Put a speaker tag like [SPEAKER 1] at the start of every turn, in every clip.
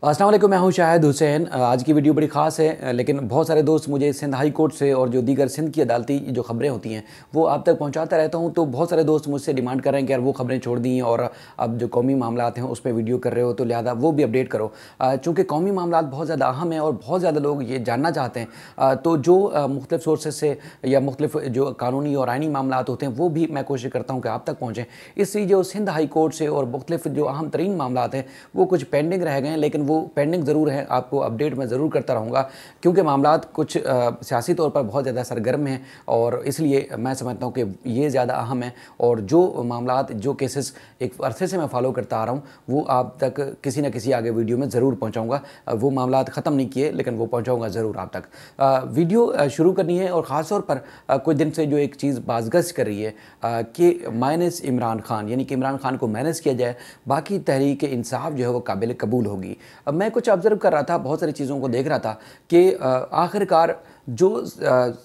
[SPEAKER 1] अस्सलाम वालेकुम, मैं हूं शाहिद हुसैन। आज की वीडियो बड़ी ख़ास है, लेकिन बहुत सारे दोस्त मुझे सिंध हाई कोर्ट से और जो दीगर सिंध की अदालती जो ख़बरें होती हैं वो आप तक पहुंचाता रहता हूं। तो बहुत सारे दोस्त मुझसे डिमांड कर रहे हैं कि यार वो ख़बरें छोड़ दी हैं और अब जो कौमी मामलात हैं उस पर वीडियो कर रहे हो, तो लिहाजा वो भी अपडेट करो। चूँकि कौमी मामलात बहुत ज़्यादा अहम है और बहुत ज़्यादा लोग ये जानना चाहते हैं, तो जो मुख्तलिफ सोर्सेज से या मुख्तलिफ जो कानूनी और आइनी मामलात होते हैं वो भी मैं कोशिश करता हूँ कि आप तक पहुँचें। इसलिए जो सिंध हाई कोर्ट से और मुख्तलिफ जो अहम तरीन मामलात हैं वो कुछ पेंडिंग रह गए हैं, लेकिन वो पेंडिंग ज़रूर है, आपको अपडेट मैं ज़रूर करता रहूँगा, क्योंकि मामलात कुछ सियासी तौर पर बहुत ज़्यादा सरगर्म हैं और इसलिए मैं समझता हूँ कि ये ज़्यादा अहम है। और जो मामलात जो केसेस एक अरसे से मैं फॉलो करता आ रहा हूँ वो आप तक किसी न किसी आगे वीडियो में ज़रूर पहुँचाऊँगा। वो मामलात ख़त्म नहीं किए, लेकिन वो पहुँचाऊँगा ज़रूर आप तक। वीडियो शुरू करनी है और ख़ास तौर पर कुछ दिन से जो एक चीज़ बाज़गश्त कर रही है कि माइनस इमरान खान, यानी कि इमरान खान को माइनस किया जाए, बाकी तहरीक इंसाफ जो है वो काबिल कबूल होगी। अब मैं कुछ ऑब्ज़र्व कर रहा था, बहुत सारी चीज़ों को देख रहा था कि आखिरकार जो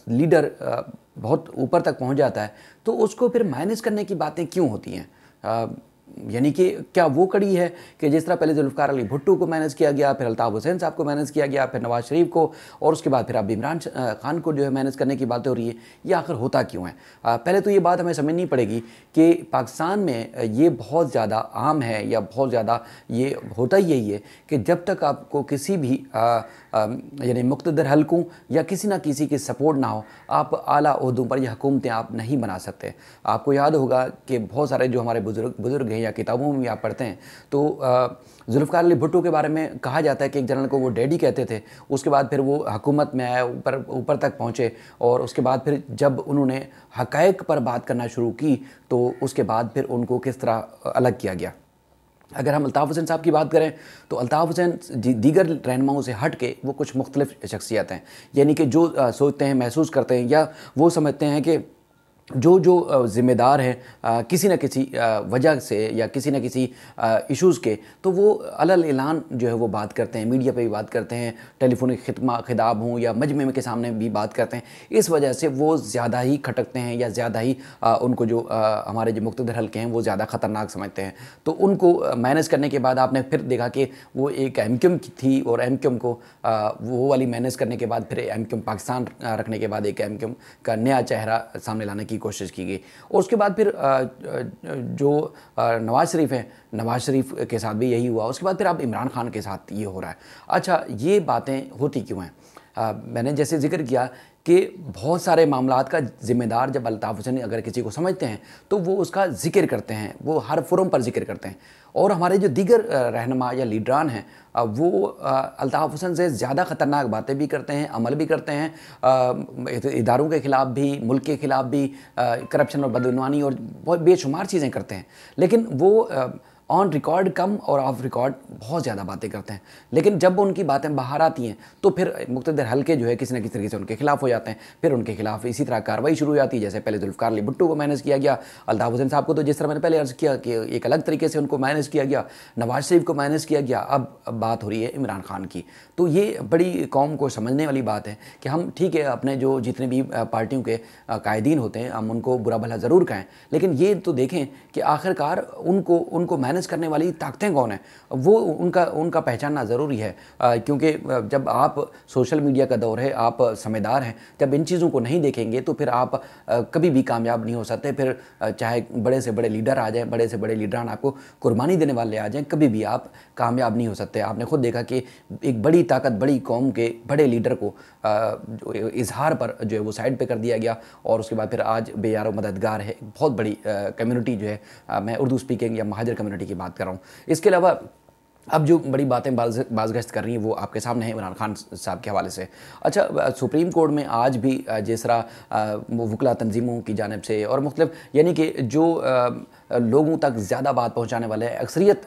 [SPEAKER 1] लीडर बहुत ऊपर तक पहुंच जाता है तो उसको फिर माइनस करने की बातें क्यों होती हैं। यानी कि क्या वो कड़ी है कि जिस तरह पहले जुल्फ़िकार अली भुट्टो को मैनेज किया गया, फिर अल्ताफ़ हुसैन साहब को मैनेज किया गया, फिर नवाज़ शरीफ को, और उसके बाद फिर अब इमरान खान को जो है मैनेज करने की बातें हो रही है, ये आखिर होता क्यों है। पहले तो ये बात हमें समझनी पड़ेगी कि पाकिस्तान में ये बहुत ज़्यादा आम है या बहुत ज़्यादा ये होता ही यही है कि जब तक आपको किसी भी यानी मुक़्तदर हलकों या किसी ना किसी की सपोर्ट ना हो, आप आला ओहदों पर यह हुकूमतें आप नहीं बना सकते। आपको याद होगा कि बहुत सारे जो हमारे बुज़ुर्ग हैं या किताबों में भी आप पढ़ते हैं तो जुल्फ़िकार अली भुट्टो के बारे में कहा जाता है कि एक जनरल को वो डैडी कहते थे। उसके बाद फिर वो हुकूमत में आए, ऊपर तक पहुँचे, और उसके बाद फिर जब उन्होंने हक़ाइक़ पर बात करना शुरू की तो उसके बाद फिर उनको किस तरह अलग किया गया। अगर हम अल्ताफ़ हुसैन साहब की बात करें तो अल्ताफ़ हुसैन दीगर रहनुमाओं से हट के वो कुछ मुख्तलिफ शख्सियत हैं, यानी कि जो सोचते हैं, महसूस करते हैं या वो समझते हैं कि जो ज़िम्मेदार हैं किसी न किसी वजह से या किसी न किसी इश्यूज़ के, तो वो अलल ऐलान जो है वो बात करते हैं, मीडिया पे भी बात करते हैं, टेलीफोनिक खिताब हों या मजमे में के सामने भी बात करते हैं। इस वजह से वो ज़्यादा ही खटकते हैं या ज़्यादा ही उनको जो हमारे जो मुक़्तदर हल्के हैं वो ज़्यादा ख़तरनाक समझते हैं। तो उनको मैनेज करने के बाद आपने फिर देखा कि वो एक एमक्यूएम की थी और एमक्यूएम को वो वाली मैनेज करने के बाद फिर एमक्यूएम पाकिस्तान रखने के बाद एक एमक्यूएम का नया चेहरा सामने लाने की कोशिश की गई। और उसके बाद फिर जो नवाज़ शरीफ हैं, नवाज़ शरीफ के साथ भी यही हुआ। उसके बाद फिर अब इमरान खान के साथ ये हो रहा है। अच्छा, ये बातें होती क्यों हैं? मैंने जैसे जिक्र किया कि बहुत सारे मामलात का ज़िम्मेदार जब अल्ताफ़ हुसैन अगर किसी को समझते हैं तो वो उसका ज़िक्र करते हैं, वो हर फोरम पर ज़िक्र करते हैं। और हमारे जो दीगर रहनुमा या लीडरान हैं वो अल्ताफ़ हुसैन से ज़्यादा ख़तरनाक बातें भी करते हैं, अमल भी करते हैं, इदारों के ख़िलाफ़ भी, मुल्क के ख़िलाफ़ भी, करप्शन और बदगुमानी और बहुत बेशुमार चीज़ें करते हैं। लेकिन वो ऑन रिकॉर्ड कम और ऑफ रिकॉर्ड बहुत ज़्यादा बातें करते हैं। लेकिन जब उनकी बातें बाहर आती हैं तो फिर मुक़्तदर हल्के जो है किसी न किसी तरीके से उनके खिलाफ़ हो जाते हैं। फिर उनके खिलाफ़ इसी तरह कार्रवाई शुरू हो जाती है। जैसे पहले जुल्फ़िकार अली भुट्टो को मैनेज किया गया, अल्ताफ़ हुसैन साहब को तो जिस तरह मैंने पहले अर्ज़ किया कि एक अलग तरीके से उनको मैनेज किया गया, नवाज़ शरीफ को मैनेज किया गया, अब बात हो रही है इमरान खान की। तो ये बड़ी कौम को समझने वाली बात है कि हम ठीक है अपने जो जितने भी पार्टियों के कायदीन होते हैं हम उनको बुरा भला ज़रूर कहें, लेकिन ये तो देखें कि आखिरकार उनको मैनेज करने वाली ताकतें कौन है, वो उनका पहचानना ज़रूरी है। क्योंकि जब आप सोशल मीडिया का दौर है, आप समझदार हैं, जब इन चीज़ों को नहीं देखेंगे तो फिर आप कभी भी कामयाब नहीं हो सकते। फिर चाहे बड़े से बड़े लीडर आ जाएं, बड़े से बड़े लीडरान आपको कुर्बानी देने वाले आ जाएं, कभी भी आप कामयाब नहीं हो सकते। आपने खुद देखा कि एक बड़ी ताकत, बड़ी कौम के बड़े लीडर को जो इजहार पर जो है वो साइड पे कर दिया गया, और उसके बाद फिर आज बेयारो मददगार है बहुत बड़ी कम्युनिटी जो है, मैं उर्दू स्पीकिंग या महाजर कम्युनिटी की बात कर रहा हूँ। इसके अलावा अब जो बड़ी बातें बाज़गश्त कर रही हैं वो आपके सामने है इमरान खान साहब के हवाले से। अच्छा, सुप्रीम कोर्ट में आज भी जिस तरह वकला तंजीमों की जानिब से और मुख्तलिफ, यानी कि जो लोगों तक ज़्यादा बात पहुँचाने वाले अक्सरियत,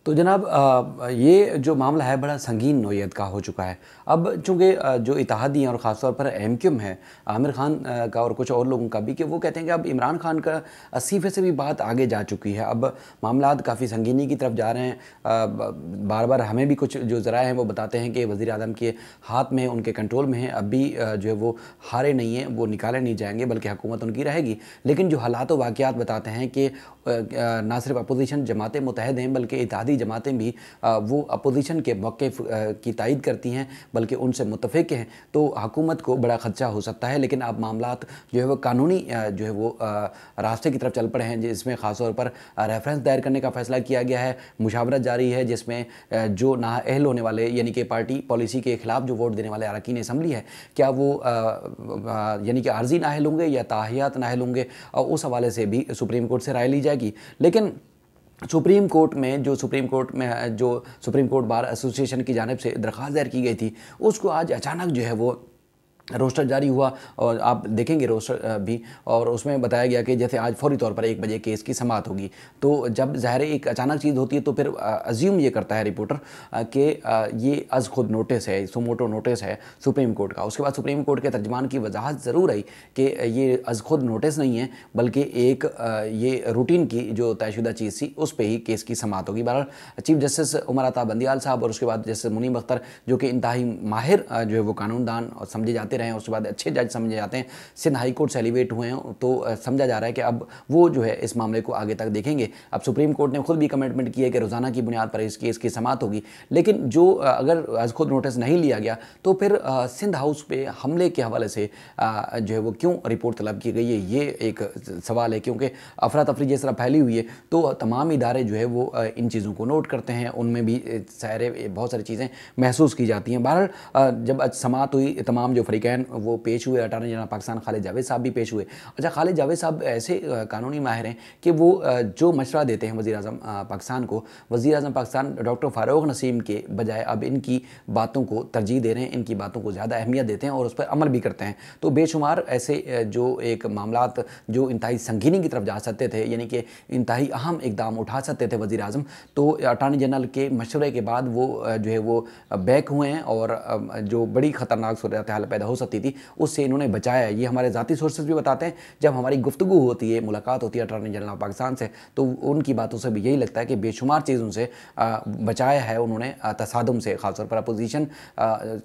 [SPEAKER 1] तो जनाब ये जो मामला है बड़ा संगीन नौयत का हो चुका है। अब चूँकि जो इत्तेहादी हैं और ख़ासतौर पर एमक्यूएम है, आमिर खान का और कुछ और लोगों का भी, कि वो कहते हैं कि अब इमरान खान का 80% भी बात आगे जा चुकी है। अब मामलात काफ़ी संगीनी की तरफ जा रहे हैं। बार बार हमें भी कुछ जो ज़राए हैं वो बताते हैं कि वज़ीर आज़म के हाथ में, उनके कंट्रोल में है। अब भी जो है वो हारे नहीं हैं, वो निकाले नहीं जाएंगे, बल्कि हुकूमत उनकी रहेगी। लेकिन जो हालात व वाक़यात बताते हैं कि ना सिर्फ अपोजिशन जमातें मुतहद हैं, बल्कि इत्तेहादी जमातें भी वो अपोजिशन के मौक़िफ़ की तायद करती हैं, बल्कि उनसे मुत्तफ़िक़ हैं। तो हुकूमत को बड़ा ख़दशा हो सकता है। लेकिन अब मामलात जो है वो कानूनी जो है वो रास्ते की तरफ चल पड़े हैं, जिसमें ख़ास तौर पर रेफरेंस दायर करने का फ़ैसला किया गया है। मुशावरत जारी है, जिसमें जो नाअहल होने वाले, यानी कि पार्टी पॉलिसी के ख़िलाफ़ जो वोट देने वाले अरकान असम्बली है, क्या वो यानी कि आर्जी नाअहल होंगे या ताहियात नाअहल होंगे, और उस हवाले से भी सुप्रीम कोर्ट से राय ली जाएगी। लेकिन सुप्रीम कोर्ट में जो सुप्रीम कोर्ट बार एसोसिएशन की जानिब से दरख्वास्त दायर की गई थी, उसको आज अचानक जो है वो रोस्टर जारी हुआ, और आप देखेंगे रोस्टर भी, और उसमें बताया गया कि जैसे आज फौरी तौर पर 1 बजे केस की समाअत होगी। तो जब ज़ाहिर एक अचानक चीज़ होती है तो फिर अज्यूम ये करता है रिपोर्टर कि ये अज़ खुद नोटिस है, सुमोटो नोटिस है सुप्रीम कोर्ट का। उसके बाद सुप्रीम कोर्ट के तर्जमान की वजाहत ज़रूर आई कि ये अज़ खुद नोटिस नहीं है, बल्कि एक ये रूटीन की जो तयशुदा चीज़ थी उस पर ही केस की समाअत होगी। बहरहाल चीफ जस्टिस उमर अता बंदियाल साहब और उसके बाद जस्टिस मुनीब अख्तर, जो कि इंतहाई माहिर जो है वो कानूनदान समझे जाते रहे हैं, उसके बाद अच्छे जज समझे जाते हैं, सिंध हाई कोर्ट से एलिवेट हुए हैं, तो समझा जा रहा है कि अब वो जो है इस मामले को आगे तक देखेंगे। अब सुप्रीम कोर्ट ने खुद भी कमिटमेंट की है कि रोज़ाना की बुनियाद पर इस केस की समाअत होगी। लेकिन जो अगर आज खुद नोटिस नहीं लिया गया तो फिर सिंध हाउस पे हमले के हवाले से जो है वो क्यों रिपोर्ट तलब की गई है, ये एक सवाल है। क्योंकि अफरा तफरी जिस तरह फैली हुई है, तो तमाम इदारे जो है वो इन चीज़ों को नोट करते हैं, उनमें भी बहुत सारी चीज़ें महसूस की जाती हैं। बहरहाल जब समाअत हुई, तमाम जो फरीकैन वो पेश हुए, अटारनी जनरल पाकिस्तान खालिद जावेद साहब भी पेश हुए। अच्छा, खालिद जावेद साहब ऐसे कानूनी माहिर हैं कि वो जो मशवरा देते हैं वज़ीर आज़म पाकिस्तान को, वज़ीर आज़म पाकिस्तान डॉक्टर फ़ारूक नसीम के बजाय अब इनकी बातों को तरजीह दे रहे हैं, इनकी बातों को ज़्यादा अहमियत देते हैं और उस पर अमल भी करते हैं। तो बेशुमार ऐसे जो एक मामलात जो इंतहाई संगीनी की तरफ जा सकते थे, यानी कि इंतहाई अहम इकदाम उठा सकते थे वज़ीर आज़म, तो अटारनी जनरल के मशवरे के बाद वो जो है वो बैक हुए हैं, और जो बड़ी ख़तरनाक सूरत हाल पैदा हो सकती थी उससे इन्होंने बचाया। ये हमारे ज़ाती सोर्सेज भी बताते हैं। जब हमारी गुफ्तगू होती है, मुलाकात होती है अटारनी जनरल पाकिस्तान से, तो उनकी बातों से भी यही लगता है कि बेशुमार चीज़ों से बचाया है उन्होंने, तसादुम से, ख़ासतौर पर अपोजिशन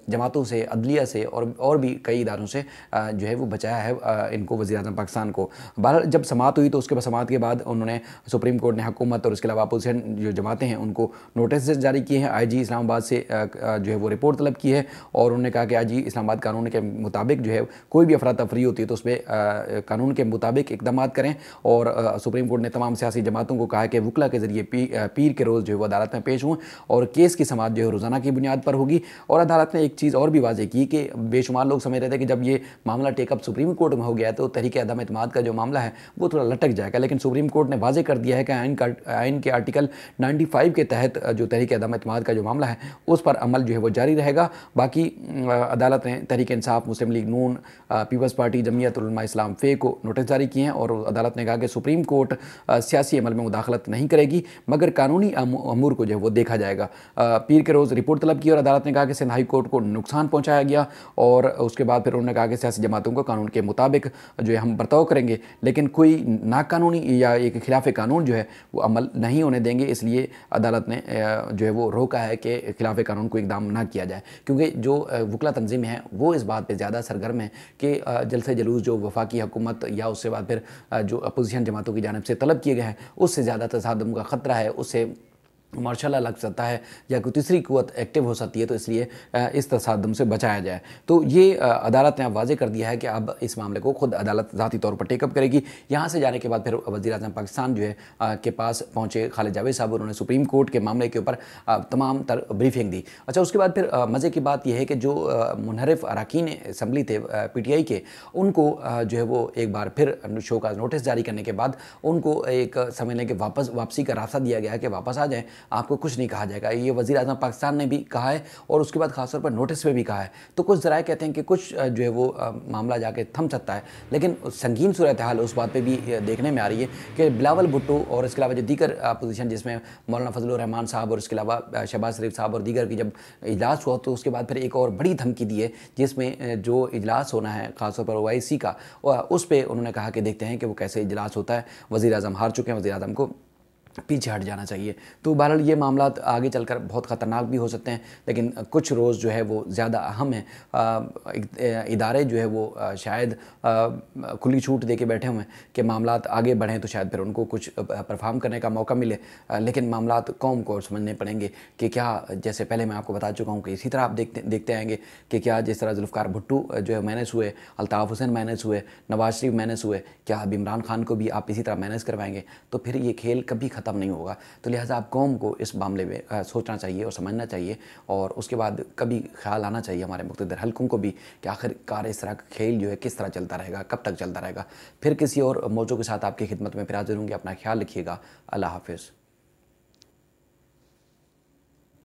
[SPEAKER 1] जमातों से, अदलिया से और भी कई इदारों से जो है वो बचाया है इनको, वज़ीर आज़म पाकिस्तान को। बहरहाल जब समाअत हुई तो उसके बाद समाअत के बाद उन्होंने, सुप्रीम कोर्ट ने हुकूमत और उसके अलावा अपोजिशन जो जमातें हैं उनको नोटिस जारी किए हैं। IG इस्लामाबाद से जो है वो रिपोर्ट तलब की है, और उन्होंने कहा कि IG इस्लामाबाद कानून के मुताबिक जो है कोई भी अफरा तफरी होती है तो उसमें कानून के मुताबिक इकदाम करें। और सुप्रीम कोर्ट ने तमाम सियासी जमातों को कहा कि वकला के ज़रिए पीर के रोज़ जो है वो अदालत में पेश हों, और केस की समाअत जो है रोज़ाना की बुनियाद पर होगी। और अदालत ने एक चीज़ और भी वाज़ेह की कि बेशुमार लोग समझ रहे थे कि जब ये मामला टेकअप सुप्रीम कोर्ट में हो गया है तो तहरीक अदम एतमाद का जो मामला है वो थोड़ा लटक जाएगा। लेकिन सुप्रीम कोर्ट ने वाज़ेह कर दिया है कि आइन के आर्टिकल 95 के तहत जो तहरीक अदम एतमाद का जो मामला है उस पर अमल जो है वो जारी रहेगा। बाकी अदालत ने तहरीक इंसाफ, मुस्लिम लीग नून, पीपल्स पार्टी, जमीयत उलमा इस्लाम फ़े को नोटिस जारी किए हैं, और अदालत ने कहा कि सुप्रीम कोर्ट सियासी अमल में मुदाखलत नहीं करेगी, मगर कानूनी अमूर को जो है वो देखा जाएगा। पीर के रोज़ रिपोर्ट तलब की और अदालत ने कहा कि सिंध हाई कोर्ट को नुकसान पहुँचाया गया, और उसके बाद फिर उन्होंने कहा कि सियासी जमातों को कानून के मुताबिक जो है हम बर्ताव करेंगे, लेकिन कोई नाकानूनी या एक खिलाफ कानून जो है वो अमल नहीं होने देंगे। इसलिए अदालत ने जो है वो रोका है कि खिलाफ कानून को इकदाम ना किया जाए, क्योंकि जो वकला तंजीमें हैं वो इस बात पर ज़्यादा सरगर्म है कि जल्द से जलूस जो वफाकी हुकूमत या उससे बाद फिर जो अपोजिशन जमातों की जानिब से तलब किए गए हैं उससे ज़्यादा तसादुम का ख़तरा है, उससे मार्शल लग सकता है या कोई तीसरी कुव्वत एक्टिव हो सकती है, तो इसलिए इस तसादुम से बचाया जाए। तो ये अदालत ने अब वाज़ेह कर दिया है कि अब इस मामले को खुद अदालत ज़ाती तौर पर टेकअप करेगी। यहाँ से जाने के बाद फिर वज़ीर आज़म पाकिस्तान जो है के पास पहुँचे खालिद जावेद साहब, उन्होंने सुप्रीम कोर्ट के मामले के ऊपर तमाम तर ब्रीफिंग दी। अच्छा, उसके बाद फिर मज़े की बात यह है कि जो मुनहरिफ अरकान असम्बली थे PTI के, उनको जो है वो एक बार फिर शो का नोटिस जारी करने के बाद उनको एक समझ लें कि वापसी का रास्ता दिया गया कि वापस आ जाएँ। आपको कुछ नहीं कहा जाएगा। ये वज़ीर आज़म पाकिस्तान ने भी कहा है और उसके बाद खासतौर पर नोटिस में भी कहा है। तो कुछ ज़राए कहते हैं कि कुछ जो है वो मामला जाके थम सकता है, लेकिन संगीन सूरत हाल उस बात पर भी देखने में आ रही है कि बिलावल भुट्टो और इसके अलावा जो दीगर अपोजिशन जिसमें मौलाना फजलुर रहमान साहब और इसके अलावा शहबाज शरीफ साहब और दीगर की जब इजलास हुआ तो उसके बाद फिर एक और बड़ी धमकी दी है, जिसमें जो इजलास होना है खासतौर पर OIC का, उस पर उन्होंने कहा कि देखते हैं कि वो कैसे इजलास होता है। वज़ीर आज़म हार चुके हैं, वज़ीर आज़म को पीछे हट जाना चाहिए। तो बहरहाल ये मामला आगे चलकर बहुत ख़तरनाक भी हो सकते हैं, लेकिन कुछ रोज़ जो है वो ज़्यादा अहम है। इदारे जो है वो शायद खुली छूट दे के बैठे हुए हैं कि मामला आगे बढ़ें तो शायद फिर उनको कुछ परफॉर्म करने का मौका मिले, लेकिन मामला कौम को समझने पड़ेंगे कि क्या, जैसे पहले मैं आपको बता चुका हूँ कि इसी तरह आप देखते आएंगे कि क्या जिस तरह जुल्फ़िकार भुट्टो जो है मैनेज हुए, अल्ताफ़ हुसैन मैनेज हुए, नवाज शरीफ मैनेज हुए, क्या अब इमरान खान को भी आप इसी तरह मैनेज करवाएंगे? तो फिर ये खेल कभी ख़त्म नहीं होगा। तो लिहाजा आप कौम को इस मामले में सोचना चाहिए और समझना चाहिए, और उसके बाद कभी ख्याल आना चाहिए हमारे मुक़्तदर हल्कों को भी कि आखिरकार इस तरह का खेल जो है किस तरह चलता रहेगा, कब तक चलता रहेगा। फिर किसी और मौजू के साथ आपकी खिदमत में फिर हाज़िर होंगे। अपना ख्याल रखिएगा। अल्लाह हाफ़िज़।